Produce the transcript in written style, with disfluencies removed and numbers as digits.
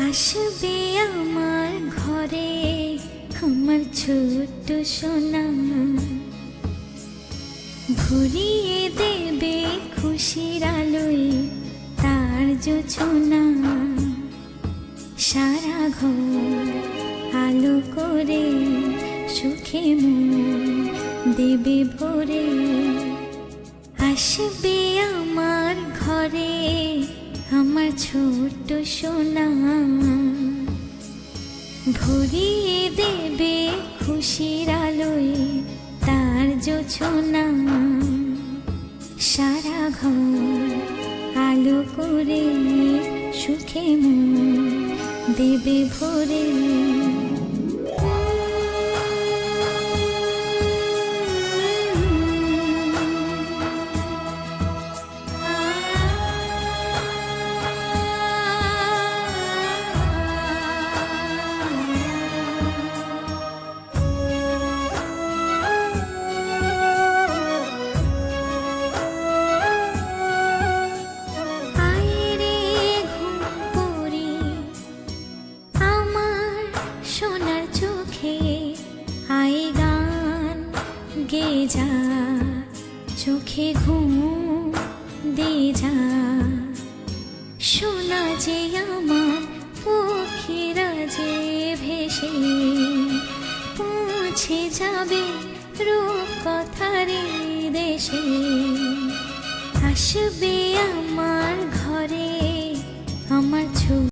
আসবে আমার ঘরে আমার ছোট্ট সোনা, ভরিয়ে দেবে খুশির আলোয় তার জোছনা। সারা ঘর আলো করে সুখে মন দেবে ভরে। আসবে আমার ঘরে আমার ছোট্ট সোনা, ভরিয়ে দেবে খুশির আলোয় তার জোছনা। সারা ঘর আলো করে সুখে মন দেবে ভরে। গে যা চোখে ঘুম দে যা, শোনা যে আমার পক্ষীরা যে ভেসে পৌঁছে যাবে রূপ কথার দেশে। আসবে আমার